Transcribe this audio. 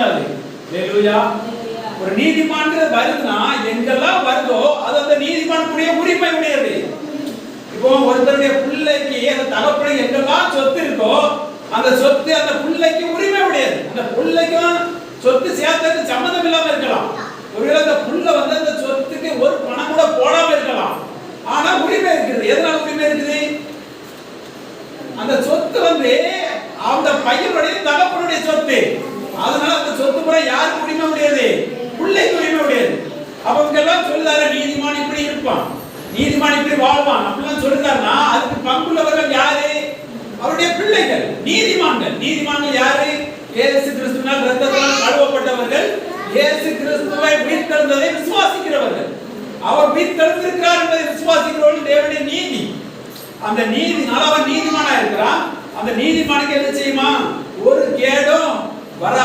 கூடாது. ஹalleluya. ஒரு நீதிமான் வருதுன்னா எங்கெல்லாம் வருதோ அது அந்த நீதிமானுடைய உரிமை உடையது. இப்போ ஒருத்தருடைய பிள்ளைக்கு அந்த தகப்பனை எங்கெல்லாம் சொத்து இருக்கோ அந்த சொத்து அந்த பிள்ளைக்கு உரிமை உடையது. அந்த பிள்ளைக்கும் சொத்து சேர்த்ததுக்கு சம்மந்தம் இல்லாம இருக்கலாம். ஒருவேளை அந்த புள்ள வந்து அந்த சொத்துக்கு ஒரு பணம் கூட போடாம இருக்கலாம். ஆனா உரிமை இருக்குது. எதனால உரிமை இருக்குது? அந்த சொத்து வந்து அந்த பையனுடைய தகப்பனுடைய சொத்து. அதனால அந்த சொத்து கூட யாருக்கு உரிமை உடையது? பிள்ளைக்கு உரிமை உடையது. அவங்க எல்லாம் சொல்லுறாரு நீதிமான் இப்படி இருப்பான், நீதிமான் இப்படி வாழ்வான் அப்படிலாம் சொல்லுறாருன்னா அதுக்கு பங்குள்ளவர்கள் யாரு? அவருடைய பிள்ளைகள், நீதிமான்கள். நீதிமான்கள் யாரு? இயேசு கிறிஸ்துவினால் இரத்தத்தால் கழுவப்பட்டவர்கள், இயேசு கிறிஸ்துவை உயிர்த்தெழுந்ததை விசுவாசிக்கிறவர்கள். அவர் உயிர்த்தெழுந்திருக்கிறார் என்பதை விசுவாசிக்கிறவர்கள் தேவனுடைய நீதி. அந்த நீதினால அவன் நீதிமானா இருக்கிறான். அந்த நீதிமானுக்கு என்ன செய்யுமா? ஒரு கேடும் வரா